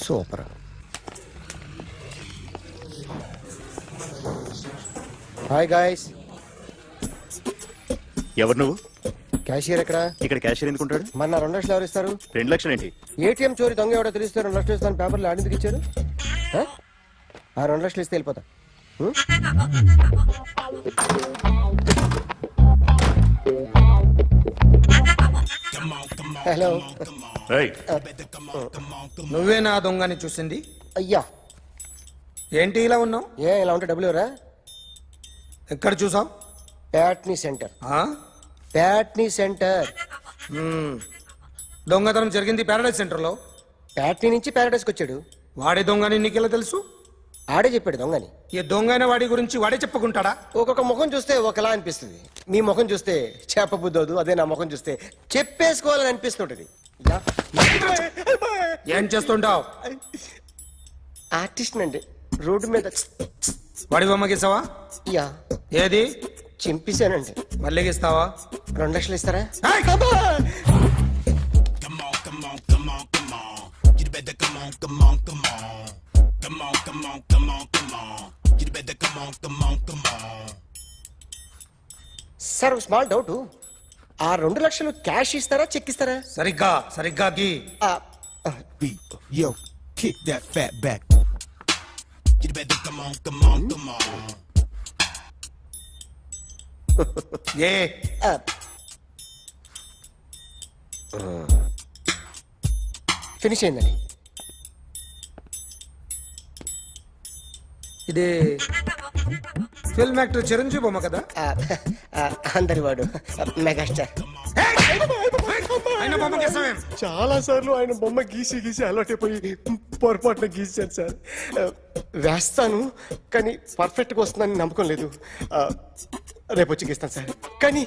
Super. Hi guys. ఎవరు నువ్వు? Cashier ఎక్కడ? ఇక్కడ క్యాషియర్ ఎందుకుంటాడు? మన 2 లక్షలు ఎవరు ఇస్తారు? 2 లక్షలు ఏంటి? ఏటీఎం చోరీ దొంగ ఎవడో తెలిస్తే 2 లక్షలు ఇస్తాను పేపర్లు ఆడిందుకు ఇచ్చారు. ఆ 2 లక్షలు ఇస్తే వెళ్ళిపోతా. హలో. నువ్వే నా దొంగని చూసింది? అయ్యా ఏంటి ఇలా ఉన్నావు? ఇలా ఉంటే డబ్బులు ఎవరా? ఎక్కడ చూసావు? ప్యాట్నీ సెంటర్. ప్యాట్నీ సెంటర్. దొంగతనం జరిగింది ప్యారడైజ్ సెంటర్ లో. ప్యాట్నీ నుంచి ప్యారడైజ్కి వచ్చాడు. వాడే దొంగని నీకెలా తెలుసు? ఆడే చెప్పాడు దొంగని. ఈ దొంగైన వాడి గురించి వాడే చెప్పుకుంటాడా? ఒక్కొక్క ముఖం చూస్తే ఒకలా అనిపిస్తుంది. మీ ముఖం చూస్తే చెప్పబుద్దోదు, అదే నా ముఖం చూస్తే చెప్పేసుకోవాలని అనిపిస్తుంటది. ఏం చేస్తుంటావు? ఆర్టిస్ట్ అండి. రోడ్డు మీద వాడి బొమ్మ గీసావా? యా. ఏది? చింపేశానండి. మళ్ళీ గీస్తావా? 2 లక్షలు ఇస్తారా? Sir small doubt. ఆ 2 లక్షలు క్యాష్ ఇస్తారా చెక్ ఇస్తారా? సరిగ్గా గీ. Yo, kick that fat back. You better come on. A finish అయిందండి. ఇది ఫిల్మ్ యాక్టర్ చిరంజీవి బొమ్మ కదా? అందరి వాడు మెగాస్టార్. ఆయన బొమ్మ గీసావేం? చాలా సార్లు ఆయన బొమ్మ గీసి అలవాటైపోయి పొరపాటున గీసాను సార్. వేస్తాను కానీ పర్ఫెక్ట్గా వస్తుందని నమ్మకం లేదు. రేపు వచ్చి గీస్తాను సార్. కానీ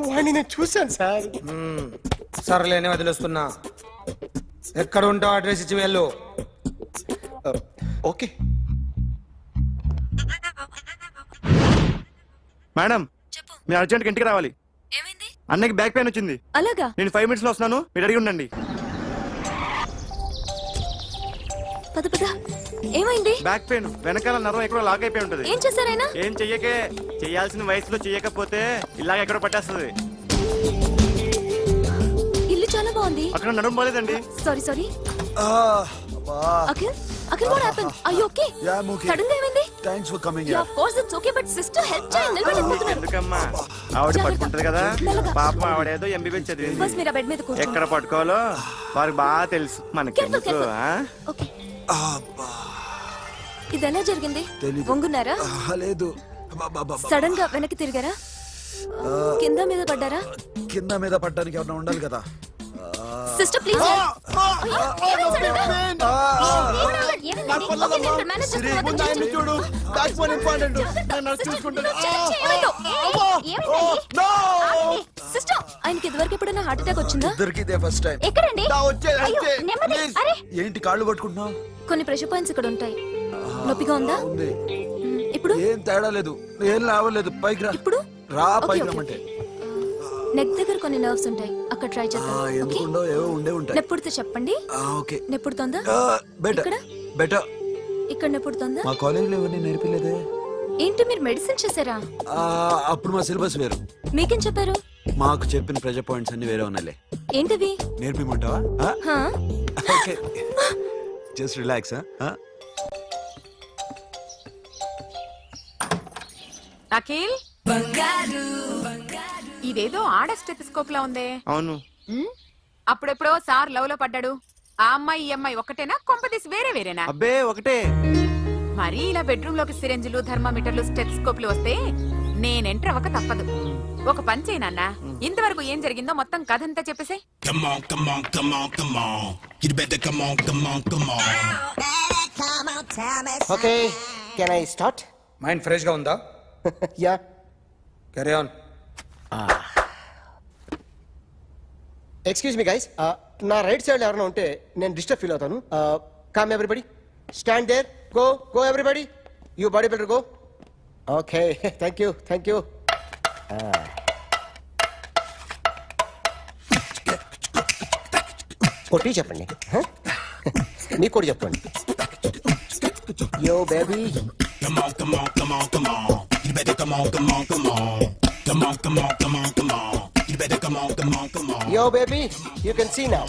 వాడిని నేను చూశాను సార్. సర్లేని వదిలేస్తున్నా. ఎక్కడ ఉంటావు అడ్రస్ ఇచ్చి వెళ్ళు. ఓకే మేడం, మీరు అర్జెంట్గా ఇంటికి రావాలి. ఏమైంది? అన్నకి బ్యాక్ పెయిన్ వచ్చింది. అలాగా? నేను 5 minutes లో వస్తున్నాను, మీరు అడిగి ఉండండి. పద పద. ఏమైంది? బ్యాక్ పెయిన్, వెనకాల నరం ఎక్కడో లాక్ అయిపోయి ఉంటది. ఏం చేశారైనా? ఏం చెయ్యకే, చెయ్యాల్సిన వయసులో చెయ్యకపోతే ఇలాగ ఎక్కడో పట్టేస్తుంది. ఇల్లు చాలా బాగుంది. అక్కడ నడుము బాలేదండి. Sorry. Akhil what happened? Are you okay? Yeah, I'm okay. Sudden గా ఏమైంది? Thanks for coming Yeah, here. of course it's okay, but sister help చేయండి. నిలబడిపోతున్నారు. ఎందుకమ్మా, ఆవిడ పట్టుకుంటది కదా. పాపం ఆవిడేదో ఎంబీబీఎస్ చదివింది. బస్ మీరు ఆ బెడ్ మీద కూర్చోండి. ఎక్కడ పట్టుకోవాలో వారికి బాగా తెలుసు. మనకి Careful. Okay. ఇది ఎలా జరిగింది? వంగున్నారా? లేదు. సడన్ గా వెనక్కి తిరిగారా? కింద మీద పడ్డారా? కింద మీద పడ్డానికి ఏమన్నా ఉండాలి కదా. Sister please. చూడు, that's one important. నేను చూసుకుంటాను. సిస్టర్, ఆయనకి ఇదివరకు ఎప్పుడైనా హార్ట్ అటాక్ వచ్చిందా? దొరికితే ఫస్ట్ టైం. ఎక్కడండి? ఏంటి కాళ్ళు పట్టుకుంటున్నావు? కొన్ని ప్రెషర్ పాయింట్స్ ఇక్కడ ఉంటాయి. నొప్పిగా ఉందా? ఉంది. ఇప్పుడు ఏం తేడా లేదు, ఏం లావలేదు. పైకి రా. ఇప్పుడు రా, Okay, పైకి okay. రమ్మంటే. నెక్ దగ్గర కొన్ని నర్వ్స్ ఉంటాయి, అక్కడ ట్రై చేద్దాం. ఓకే? ఎందుకుండో ఏవో ఉండే ఉంటాయి. నెప్పుడుతో చెప్పండి. ఓకే. నెప్పుడుతోందా? బెటర్ ఇక్కడ? బెటర్. ఇక్కడ నెప్పుడుతోందా? మా కాలేజీలో ఎవరిని నేర్పిలేదే. ఏంటి మీరు మెడిసిన్ చేశారా? అప్పుడు మా సిలబస్ వేరు. మీకేం చెప్పారు? మాకు చెప్పిన ప్రెజర్ పాయింట్స్ అన్ని వేరే ఉన్నాయిలే. ఏంటివి? నేర్పిమంటావా? హా? Okay, just relax. అఖిల్, ఇదేదో ఆడ స్టెథోస్కోప్ లా ఉందే. అవును. అప్పుడెప్పుడో సార్ లవ్ లో పడ్డాడు. ఆ అమ్మాయి ఈ అమ్మాయి ఒకటేనా, కొంపదీసి వేరేనా? అబ్బే ఒకటే. మరి ఇలా బెడ్రూమ్ లోకి సిరెంజులు, థర్మామీటర్లు, స్టెథోస్కోప్లు వస్తే నేను ఎంటర్ అవ్వక తప్పదు. ఒక పని చేయి నాన్న, ఇంతవరకు ఏం జరిగిందో మొత్తం కథ అంతా చెప్పేసే. Okay, can I start? Mind fresh గా ఉందా? Yeah. Carry on. Excuse me guys, నా రైట్ సైడ్ ఎవరైనా ఉంటే నేను డిస్టర్బ్ ఫీల్ అవుతాను. Come everybody, stand there, go everybody, you body builder go. Okay, thank you. కొట్టి చెప్పండి. మీకు కూడా చెప్పండి. Yo baby yo baby you can see now.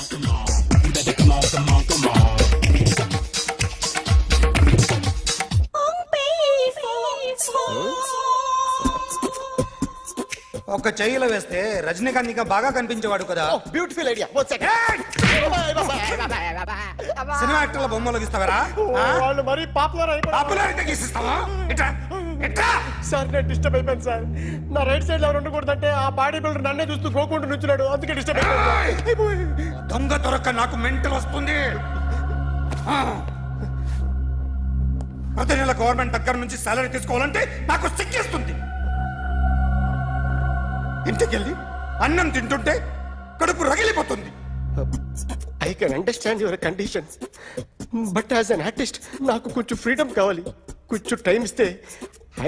ఒక చెయ్యిలో వేస్తే రజనీకాంత్ ఇంకా బాగా కనిపించేవాడు కదా. Beautiful idea. One second. Cinema యాక్టర్ల బొమ్మలు గీస్తావరా? వాళ్ళు మరీ పాపులర్ అయిపోయారు. పాపులారిటీ గీసిస్తావా? ఇట్రా, ఇట్రా. సార్ నేను డిస్టర్బ్ అయిపోయాను సార్. నా రైట్ సైడ్ లో ఎవరు ఉండకూడదంటే ఆ బాడీ బిల్డర్ నన్నే చూస్తూ గోకుంటూ నుంచున్నాడు, అందుకే డిస్టర్బ్ అయిపోయాను. దొంగ దొరక్క నాకు మెంటల్ వస్తుంది. ఆ. ప్రతి నెల గవర్నమెంట్ దగ్గర నుంచి సాలరీ తీసుకోవాలంటే నాకు సిగ్గేస్తుంది. ఇంటికెళ్ళి అన్నం తింటుంటే కడుపు రగిలిపోతుంది. I can understand your condition, but as an artist నాకు కొంచెం ఫ్రీడమ్ కావాలి. కొంచెం టైం ఇస్తే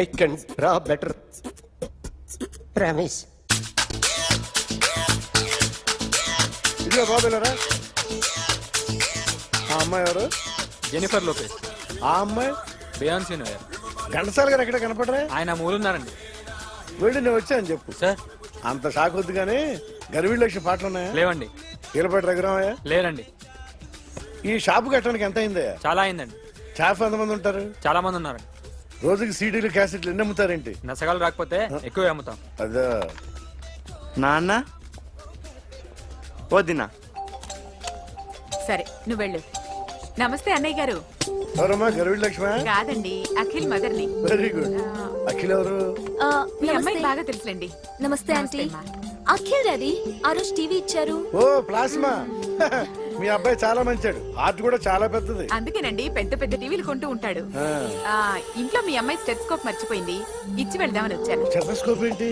I can draw better. Promise. ఇదిగో బాబులరా, ఆ అమ్మాయి ఎవరు? Jennifer Lopez. ఆ అమ్మాయి బియాన్సీ నోయర్. ఘంటసాల గారు ఎక్కడ కనపడరా? ఆయన మూలున్నారండి. వెళ్ళి నేను వచ్చాను చెప్పు. సార్ అంత షాక్ వద్దు కానీ గర్వీళ్ళ లక్ష పాటలు ఉన్నాయా? లేవండి. కీలపాటి రఘురామయ్య లేరండి. ఈ షాపు కట్టడానికి ఎంత అయిందయ్యా? చాలా అయిందండి. షాప్ ఎంతమంది ఉంటారు? చాలా మంది ఉన్నారండి. రోజుకి సీడీలు క్యాసెట్లు ఎన్ని అమ్ముతారేంటి? నసగాలు రాకపోతే ఎక్కువ అమ్ముతాం. అదే నాన్న వదినా. సరే నువ్వు వెళ్ళు. నమస్తే అన్నయ్య గారు. ఎవరమ్మా? గర్వీళ్ళ లక్ష్మ? కాదండి, అఖిల్ మదర్ని. Very good. అఖిల్ ఎవరు? మీ అమ్మాయి నమస్తే. బాగా తెలుసులేండి. నమస్తే ఆంటీ. అమ్మా. అఖిల్ డాడీ ఆ రోజు టీవీ ఇచ్చారు. ఓ ప్లాస్మా. మీ అబ్బాయి చాలా మంచాడు, ఆర్ట్ కూడా చాలా పెద్దది. అందుకేనండి పెద్ద పెద్ద టీవీలు కొంటూ ఉంటాడు. ఆ, ఇంట్లో మీ అమ్మాయి స్టెత్స్కోప్ మర్చిపోయింది, ఇచ్చి వెళ్దామని వచ్చాను. స్టెథోస్కోప్ ఏంటి?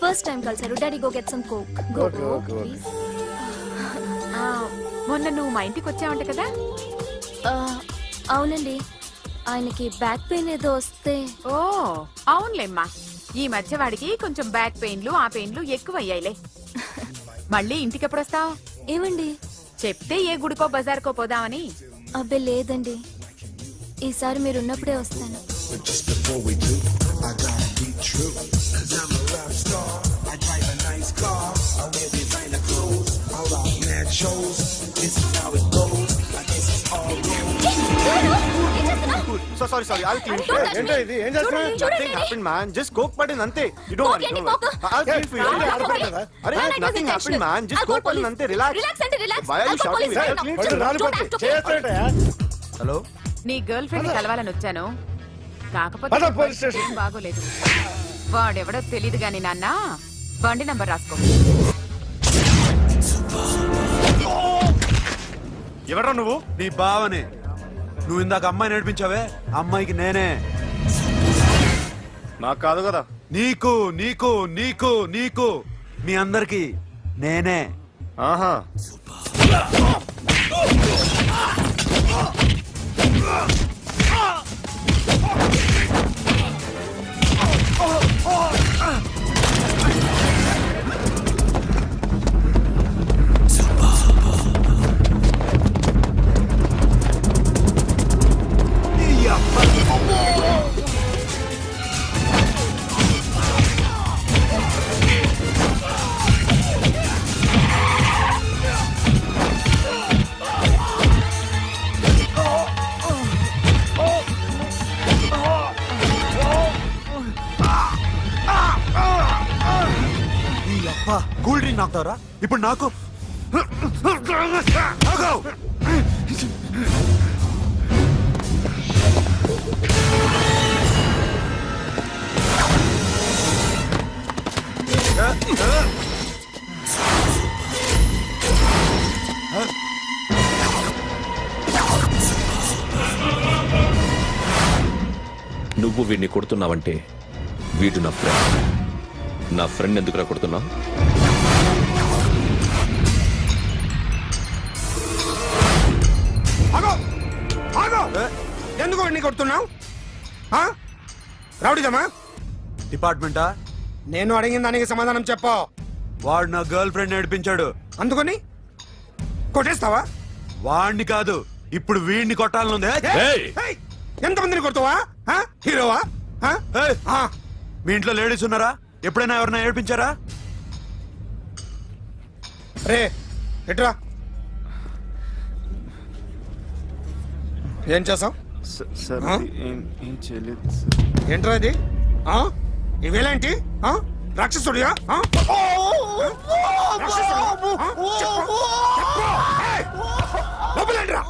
ఫస్ట్ టైం కలిసారు. Daddy go get some coke. Go Okay, go okay, okay. Please. ఆ, మొన్న నువ్వు మా ఇంటికి వచ్చావంట కదా. అవునండి, ఆయనకి బ్యాక్ పెయిన్ ఏదో వస్తే. ఓ అవునులేమ్మా, ఈ మధ్య వాడికి కొంచెం బ్యాక్ పెయిన్లు ఆ పెయిన్లు ఎక్కువ అయ్యాయిలే. మళ్ళీ ఇంటికి ఎప్పుడు వస్తావు? ఏమండి? చెప్తే ఏ గుడికో బజార్కో పోదామని. అబ్బే లేదండి, ఈసారి మీరు ఉన్నప్పుడే వస్తాను. Sorry sorry I'll clean. ఏంటో ఇది? ఏం చేస్తున్నా? Nothing happened man, just coke పడింది అంతే. You don't worry, don't worry. I'll clean for you. అరే nothing happened man, just coke పడింది అంతే. Relax. Why are you shouting? I'll clean పళ్ళు రాలిపోతాయి. చేస్తాడయ్యా. హలో. నీ గర్ల్ ఫ్రెండ్ కలవాలని వచ్చాను, కాకపోతే పద, నీ పోలీస్ స్టేషన్. పరిస్థితి ఏం బాగోలేదు. వాడెవడో తెలీదు గాని నాన్న, బండి నంబర్ రాసుకో. ఎవడ్రా నువ్వు? నీ బావనే. నువ్వు ఇందాక అమ్మాయి నడిపించావే, అమ్మాయికి నేనే. నాకు కాదు కదా. నీకు నీకు నీకు నీకు మీ అందరికి నేనే. ఆహా. కూల్ డ్రింక్ నాకుతావరా ఇప్పుడు? నాకు ఆగు. నువ్వు వీడిని కొడుతున్నావంటే వీడు నా ఫ్రెండ్. నా ఫ్రెండ్ ఎందుకురా కొడుతున్నావు? ఎందుకు వాడిని కొడుతున్నావు? రౌడీదమ్మా? డిపార్ట్మెంటా? నేను అడిగిన దానికి సమాధానం చెప్పు. వాడు నా గర్ల్ ఫ్రెండ్ నడిపించాడు. అందుకని కొట్టేస్తావా? వాడిని కాదు, ఇప్పుడు వీడిని కొట్టాలనుందే ఏయ్! ఏయ్, ఎంతమందిని కొడతావా ఆ? హీరోవా ఆ? ఏయ్! ఆ, మీ ఇంట్లో లేడీస్ ఉన్నారా? ఎప్పుడైనా ఎవరైనా ఏడిపించారా? రే ఎట్రా ఏం చేసావు సార్ ఆ? ఏం చేయలేదు సార్. ఏంట్రా ఇది ఆ? ఇవేలేంటి ఆ? రాక్షసుడియా ఆ? రాక్షసుడా? ఆ? చెప్పు. చెప్పు. ఏయ్, లోపలేంట్రా?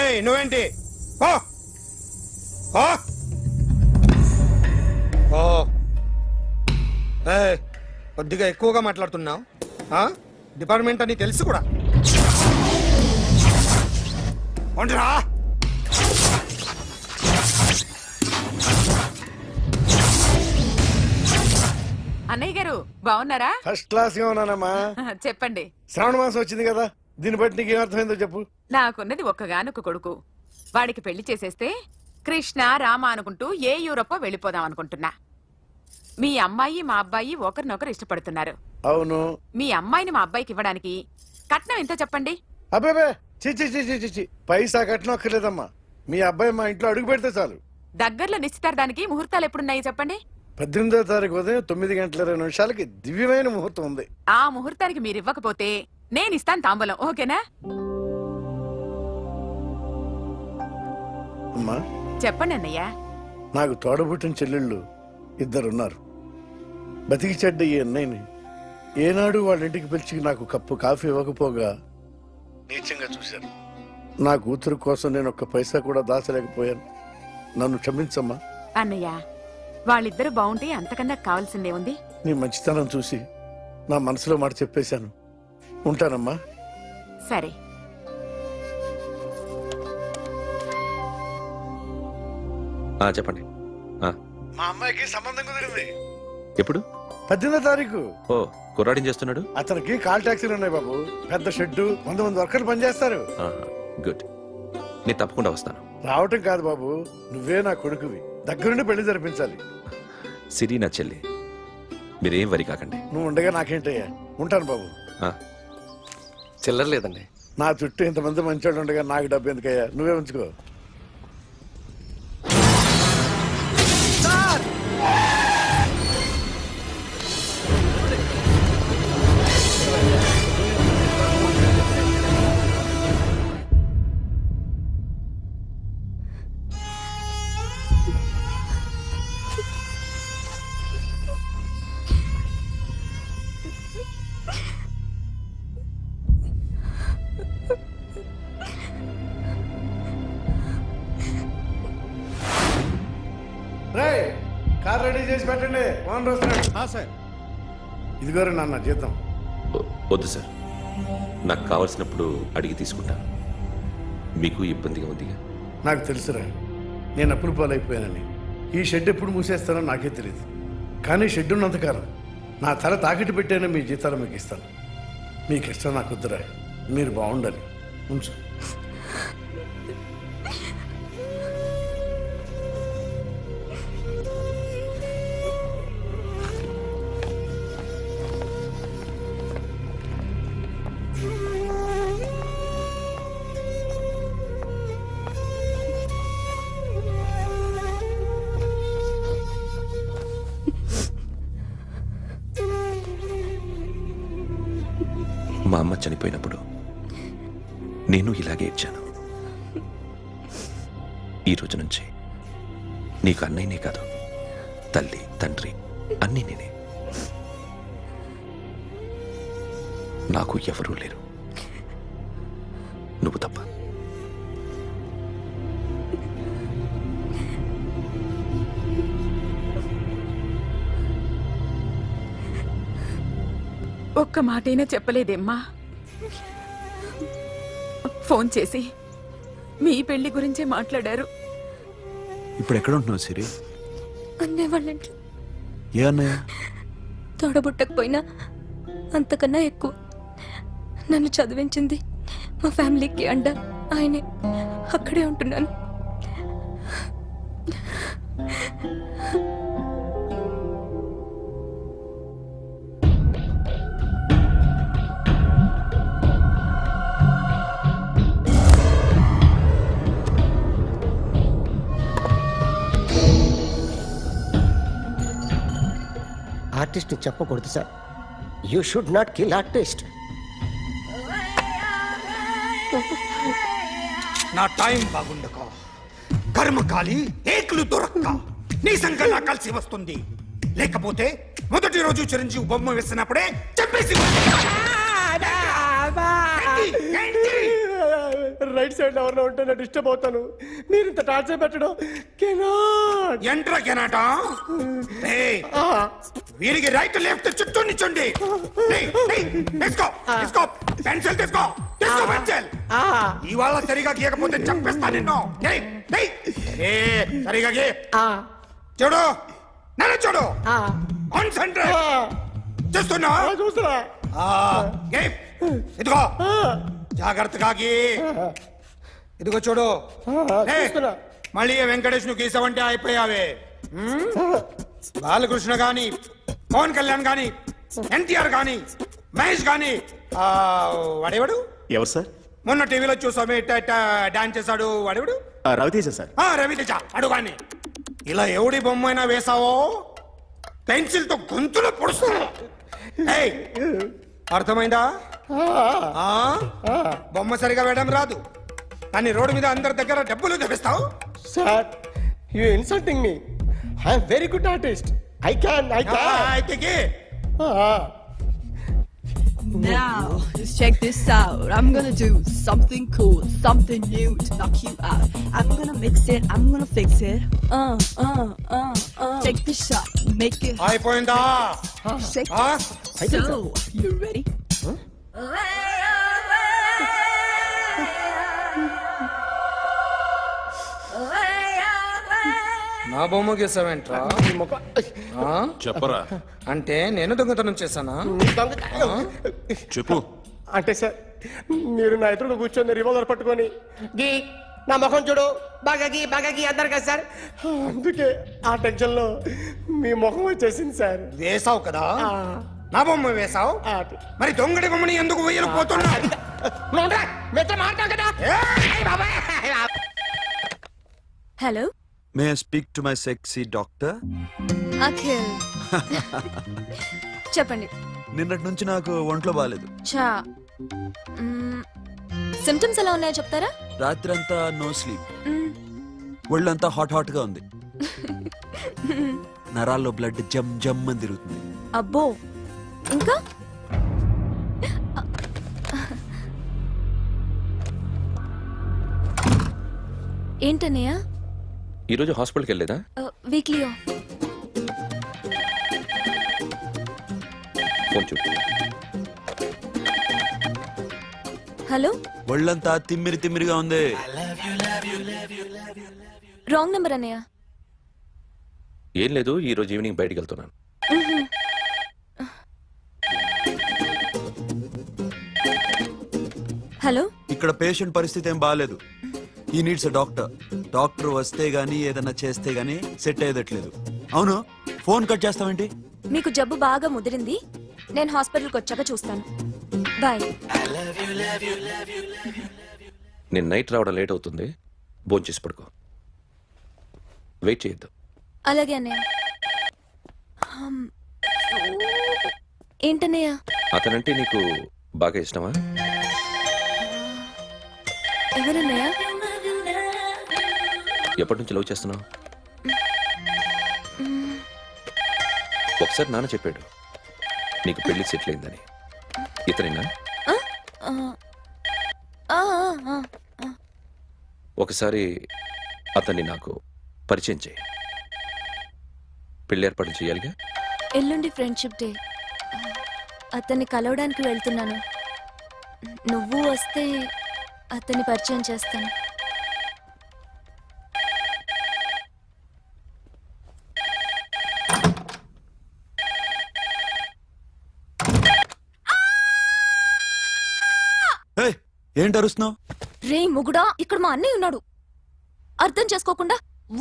ఏయ్ నువ్వేంటి పో. పో. పో. ఏయ్, కొద్దిగా ఎక్కువగా మాట్లాడుతున్నావు ఆ? డిపార్ట్మెంట్ అని తెలుసు కూడా ఉండరా. అన్నయ్య గారు బాగున్నారా? ఫస్ట్ క్లాస్ గా ఉన్నానమ్మా. చెప్పండి. శ్రావణ మాసం వచ్చింది కదా, దీన్ని బట్టి నీకు ఏమర్థమైందో చెప్పు. నాకున్నది ఒక్కగానొక్క కొడుకు. వాడికి పెళ్లి చేసేస్తే కృష్ణ రామ అనుకుంటూ ఏ యూరోపో వెళ్ళిపోదాం అనుకుంటున్నా. మీ అమ్మాయి మా అబ్బాయి ఒకరినొకరు ఇష్టపడుతున్నారు. అవును. మీ అమ్మాయిని మా అబ్బాయికి ఇవ్వడానికి కట్నం ఎంతో చెప్పండి. అబ్బాబే చిచి పైసా కట్టనక్కర్లేదమ్మా. మీ అబ్బాయి మా ఇంట్లో అడుగు పెడితే చాలు. దగ్గరలో నిశ్చితార్థానికి ముహూర్తాలు ఎప్పుడున్నాయి చెప్పండి. 18వ తారీఖు ఉదయం 9:20 దివ్యమైన ముహూర్తం ఉంది. ఆ ముహూర్తానికి మీరు ఇవ్వకపోతే నేను ఇస్తాను తాంబూలం. ఓకేనా? అమ్మా, చెప్పండి అన్నయ్య. నాకు తోడబుట్టిన చెల్లెళ్ళు ఇద్దరున్నారు. బతికి చెడ్డ ఈ అన్నయ్యని ఏనాడు వాళ్ళ ఇంటికి పిలిచి నాకు కప్పు కాఫీ ఇవ్వకపోగా నీచంగా చూశాను. నా కూతురు కోసం నేను ఒక్క పైసా కూడా దాచలేకపోయాను. నన్ను క్షమించమ్మా. అన్నయ్య, వాళ్ళిద్దరు బాగుంటే అంతకన్నా కావాల్సిందే ఉంది. నీ మంచితనం చూసి నా మనసులో మాట చెప్పేశాను. ఉంటానమ్మా. సరే. చెప్పండి. మా అమ్మాయికి సంబంధం కుదిరింది. ఎప్పుడు? 18వ తారీఖు. ఓ, కుర్రాడిని చేస్తున్నాడు. అతనికి కాల్ టాక్సీలు ఉన్నాయి బాబు. పెద్ద షెడ్, 100 మంది వర్కర్లు పనిచేస్తారు. గుడ్. నేను తప్పకుండా వస్తాను. రావటం కాదు బాబు, నువ్వే నా కొడుకువి. దగ్గరుండి పెళ్లి జరిపించాలి. సిరి నా చెల్లి, మీరేం వరి కాకండి. నువ్వు ఉండగా నాకేంటయ్యా. ఉంటాను బాబు. చిల్లర లేదండి. నా చుట్టూ ఇంతమంది మంచోళ్ళు ఉండగా నాకు డబ్బు ఎందుకయ్యా, నువ్వే ఉంచుకో. రేయ్, కార్ రెడీ చేసి పెట్టండి. ఓనర్ వస్తున్నాడు. సార్, ఇదిగోరు నాన్న జీతం. వద్దు సార్, నాకు కావలసినప్పుడు అడిగి తీసుకుంటాను. మీకు ఇబ్బందిగా ఉందిగా. నాకు తెలుసురా, నేను అప్పులు పాలైపోయానని. ఈ షెడ్ ఎప్పుడు మూసేస్తానో నాకే తెలియదు. కానీ షెడ్ ఉన్నంతకాలం నా తల తాకట్టు పెట్టానో మీ జీతాలు మీకు ఇస్తాను. మీకు ఇష్టం నాకు వద్దురా, మీరు బాగుండాలి. ఉంచు. మా అమ్మ చనిపోయినప్పుడు నేను ఇలాగే ఇచ్చాను. ఈ రోజు నుంచి నీకు అన్నయ్యనే కాదు, తల్లి తండ్రి అన్నీ నేనే. నాకు ఎవరూ లేరు, నువ్వు తప్ప. ఒక్క మాటైనా చెప్పలేదేమ్మా? ఫోన్ చేసి మీ పెళ్లి గురించే మాట్లాడారు. ఇప్పుడు ఎక్కడ ఉంటున్నావు సిరి? అన్నయ్య వాళ్ళంట్లో ఏ అన్నయ్య? తోడబుట్టకపోయినా అంతకన్నా ఎక్కువ నన్ను చదివించింది మా ఫ్యామిలీకి అండ ఆయనే. అక్కడే ఉంటున్నాను. ఆర్టిస్ట్ని చెప్పకూడదు sir. You should not kill artist. నా టైం బాగుండక కర్మకాలి ఏకులు దొరక్క నీ సంఘం నా కలిసి వస్తుంది. లేకపోతే మొదటి రోజు చిరంజీవి బొమ్మ వేసినప్పుడే చెప్పేసి రైట్ సైడ్ ఎవరిలో ఉంటే నేను డిస్టర్బ్ అవుతాను. మీరు ఇంత టార్చర్ పెట్టడం కెనాట్. ఎంట్రా కెనాట వీరికి రైట్ లెఫ్ట్ చుట్టూ నిచ్చండి. తీసుకో తీసుకో పెన్సిల్ తీసుకో తీసుకో పెన్సిల్. ఇవాళ సరిగా గీయకపోతే చంపేస్తా నిన్ను. సరిగా గీ. చూడు నన్ను చూడు. కాన్సంట్రేట్ చేస్తున్నా చూస్తున్నా. ఇదిగో జాగ్రత్తగా గీ. ఇదిగో చూడు. చూస్తున్నా. మళ్ళీ వెంకటేష్ ను గీసావంటే అయిపోయావే. బాలకృష్ణ గాని పవన్ కళ్యాణ్ గాని ఎన్టీఆర్ గాని మహేష్ గాని వాడేవాడు ఎవరు సార్? మొన్న టీవీలో చూసామే డాన్స్ చేశాడు వాడేవాడు? రవితేజ సార్. రవితేజ అడుగాని. ఇలా ఎవడి బొమ్మ అయినా వేసావో పెన్సిల్ తో గొంతులో పొడుస్తా. అర్థమైందా? బొమ్మ సరిగా వేయడం రాదు కానీ రోడ్డు మీద అందరి దగ్గర డబ్బులు తెప్పిస్తావు. Sir you insulting me. I'm very good artist. I can అయితే Now, just check this out. I'm gonna do something cool, something new to knock you out. I'm gonna mix it, I'm gonna fix it. Take the shot, make it hot. అయిపోయిందా? Shake it. So, you ready? నా బొమ్మ గీసావేంట్రా? చెప్పరా. అంటే నేను దొంగతనం చేశానా? చెప్పు. అంటే సార్ మీరు నా ఎదురుగా కూర్చొని రివాల్వర్ పట్టుకొని గీ నా ముఖం చూడు బాగా గీ అన్నారు కదా సార్. అందుకే ఆ టెన్షన్ లో మీ ముఖం వచ్చేసింది సార్. వేసావు కదా, నా బొమ్మ వేసావు. మరి దొంగడి బొమ్మని ఎందుకు వేయలు పోతున్నా? Hello may I speak to my sexy doctor? Akhil. చెప్పండి. నిన్నటి నుంచి నాకు ఒంట్లో బాగాలేదు. చా సిమ్టమ్స్ ఎలా ఉన్నాయో చెప్తారా? రాత్రి అంతా నో స్లీప్. మ్మ్. ఒళ్ళంతా హాట్ హాట్ గా ఉంది. నరాల్లో బ్లడ్ జమ్ జమ్ అని తిరుగుతుంది. అబ్బో ఇంకా ఏంటన్నయ్య? ఈరోజు హాస్పిటల్కి వెళ్ళేదా? Weekly off. ఫోన్ చూడు. హలో. ఒళ్ళంతా తిమ్మిరి తిమ్మిరిగా ఉంది. రాంగ్ నెంబర్ అన్నయ్య. ఏం లేదు, ఈరోజు ఈవినింగ్ బయటికి వెళ్తున్నాను. హలో. ఇక్కడ పేషెంట్ పరిస్థితి ఏం బాగాలేదు. ఈ నీడ్స్ డాక్టర్. డాక్టర్ వస్తే గానీ ఏదన్నా చేస్తే గానీ సెట్ అయ్యేదట్లేదు. అవును, ఫోన్ కట్ చేస్తావేంటి? మీకు జబ్బు బాగా ముదిరింది. నేను హాస్పిటల్కి వచ్చాక చూస్తాను. బాయ్. నేను నైట్ రావడం లేట్ అవుతుంది, భోంచేసి పడుకో. వెయిట్ చేయొద్దు. అలాగే అన్నయ్య. ఏంటన్నయ్య? అతనంటే నీకు బాగా ఇష్టమా? ఎవరన్నయ్య? ఎప్పటి నుంచి లవ్ చేస్తున్నావు? ఒకసారి నాన్న చెప్పాడు నీకు పెళ్లి సెటిల్ అయిందని. ఇతనేనా? ఒకసారి అతన్ని నాకు పరిచయం చేయి. పెళ్లి ఏర్పాటు చేయాలిగా. ఎల్లుండి ఫ్రెండ్షిప్ డే. అతన్ని కలవడానికి వెళ్తున్నాను. నువ్వు వస్తే అతన్ని పరిచయం చేస్తాను. ఏంటి అరుస్తున్నావు? రే ముగుడా, ఇక్కడ మా అన్నయ్య ఉన్నాడు. అర్థం చేసుకోకుండా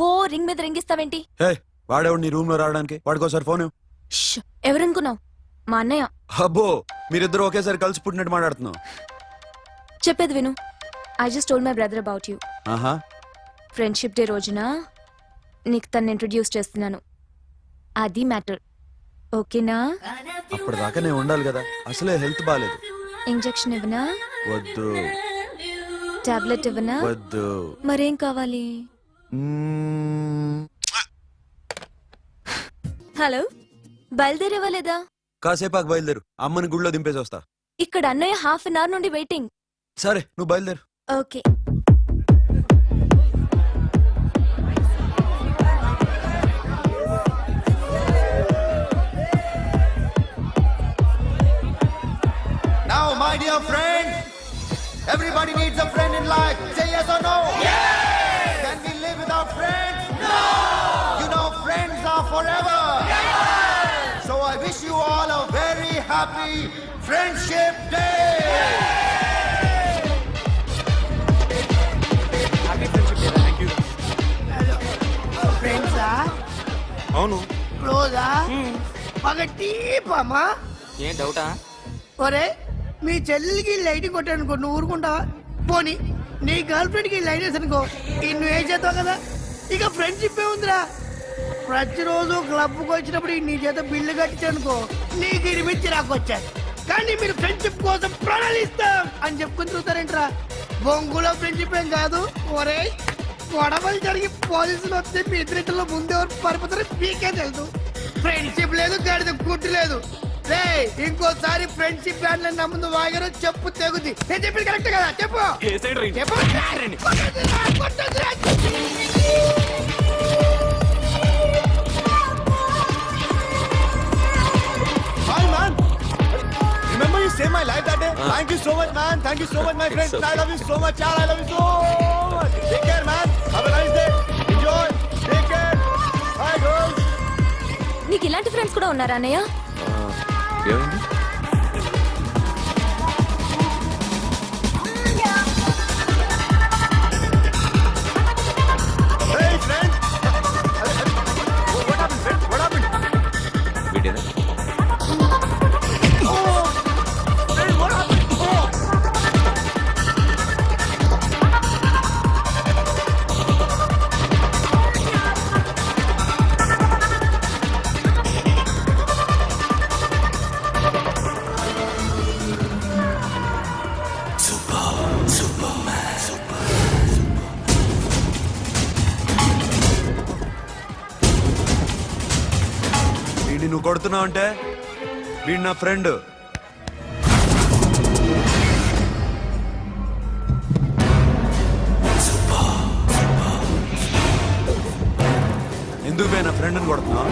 ఓ రింగ్ మీద రింగిస్తావేంటి? వాడేవాడు నీ రూమ్ లో రావడానికి? వాడికోసారి ఫోన్. ఎవరనుకున్నావు? మా అన్నయ్య. అబ్బో, మీరిద్దరు ఒకేసారి కలిసి పుట్టినట్టు మాట్లాడుతున్నావు. చెప్పేది విను. I just told my brother about you. ఆహా. ఫ్రెండ్షిప్ డే రోజున నీకు తను ఇంట్రడ్యూస్ చేస్తున్నాను. అది మ్యాటర్. ఓకేనా? అప్పటిదాకా నేను ఉండాలి కదా, అసలే హెల్త్ బాగాలేదు. ఇంజెక్షన్ ఇవ్వనా? వద్దు టాబ్లెట్ ఇవ్వనా? వద్దు. మరేం కావాలి? మ్మ్. హలో, బయలుదేరేవాలేదా? కాసేపాకు బయలుదేరు, అమ్మని గుళ్ళో దింపేసి వస్తా. ఇక్కడ అన్నయ్య హాఫ్ అన్ అవర్ నుండి వెయిటింగ్. సరే నువ్వు బయలుదేరు. Okay. Now, my dear friend, everybody needs a friend in life. Say yes or no. Yes. Can we live without friends? No. You know, friends are forever. Yes. So I wish you all a very happy Friendship Day. ఫ్రెండ్సా? అవును. క్లోజా? ఒక టీపమ్మా? ఏం డౌటా? ఒరే, మీ చెల్లికి lighting కొట్టానుకో, నువ్వు ఊరుకుంటావా? పోనీ నీ గర్ల్ ఫ్రెండ్ కి లైట్ వేసానుకో, నువ్వు ఏం చేస్తావు కదా? ఇక ఫ్రెండ్షిప్ ఏ ఉందిరా. ప్రతిరోజు క్లబ్కి వచ్చినప్పుడు నీ చేత బిల్లు కట్టించానుకో, నీకు ఇరిమిచ్చి రాకొచ్చాను. కానీ మీరు ఫ్రెండ్షిప్ కోసం ప్రణాళిస్తాం అని చెప్పుకుని చూస్తారేంట్రా? బొంగులో ఫ్రెండ్షిప్ ఏం కాదు. ఒరే, గొడవలు జరిగి పోలీసులు వస్తే మీ ఇద్దరిలో ముందెవరు పరిపోతారో మీకే తెలుసు. ఫ్రెండ్షిప్ లేదు, గడిద గుడ్డు లేదు. రే, ఇంకోసారి ఫ్రెండ్షిప్ బ్యాండ్ నా ముందు వాగారో చెప్పు తెగుద్ది. నేను చెప్పింది కరెక్ట్ కదా? చెప్పు చెప్పు. కొట్టొద్దురా. Hi, man. Remember you saved my life that day? Thank you so much, man. Thank you so much, my friend. I love you so much, yaar. I love you so much. Take care, man. Have a nice day. Enjoy. Take care. Bye, girls. నీకు ఇలాంటి friends కూడా ఉన్నారా అన్నయ్య? ఏమైంది? Hey, friend. What happened, friend? What happened? వీడేనా? Oh, friend, what happened? Oh. వీడిని నువ్వు కొడుతున్నావు అంటే వీడు నా ఫ్రెండ్. ఎందుకు పోయి నా ఫ్రెండ్ని కొడుతున్నావు?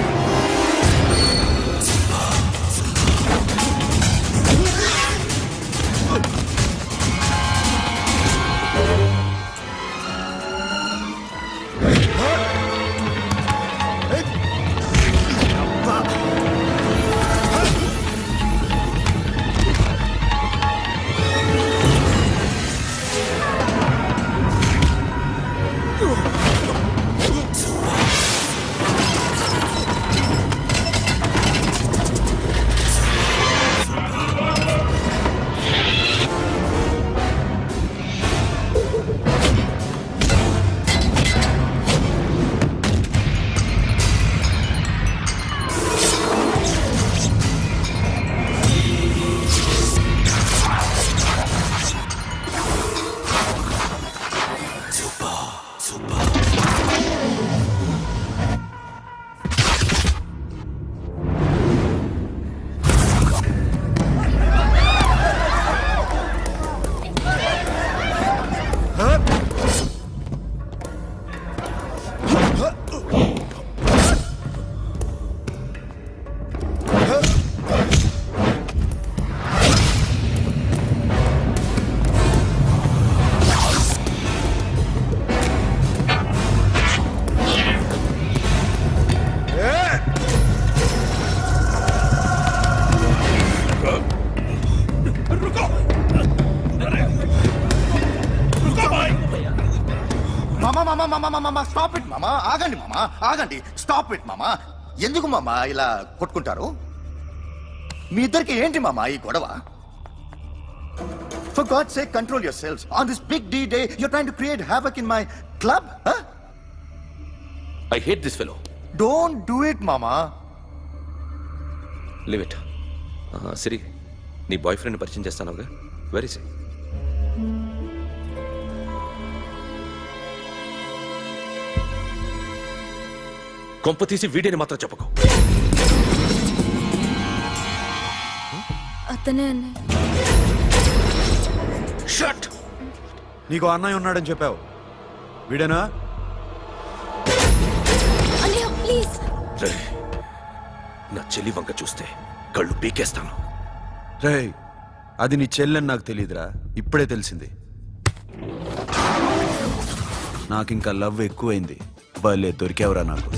మామా స్టాప్ ఇట్ మామా. ఆగండి మామా, ఆగండి. స్టాప్ ఇట్ మామా. ఎందుకు మామా ఇలా కొట్టుకుంటారు? మీ ఇద్దరికి ఏంటి మామా ఈ గొడవ? For God's sake, control yourselves. On this big D day, you're trying to create havoc in my club? Huh? I hate this fellow. Don't do it, mama. Leave it. Siri, నీ బాయ్ ఫ్రెండ్ పరిచయం చేస్తానుగా. Very సే. కొంప తీసి వీడిని మాత్రం చెప్పకు. అతనే అన్నయ్య. Shut. నీకు అన్నయ్య ఉన్నాడని చెప్పావు, వీడేనా? అన్నయ్య ప్లీజ్. రేయ్, నా చెల్లి వంక చూస్తే కళ్ళు పీకేస్తాను. రేయ్, అది నీ చెల్లెని నాకు తెలియదురా, ఇప్పుడే తెలిసింది. నాకింకా లవ్ ఎక్కువైంది. భలే దొరికావురా నాకు.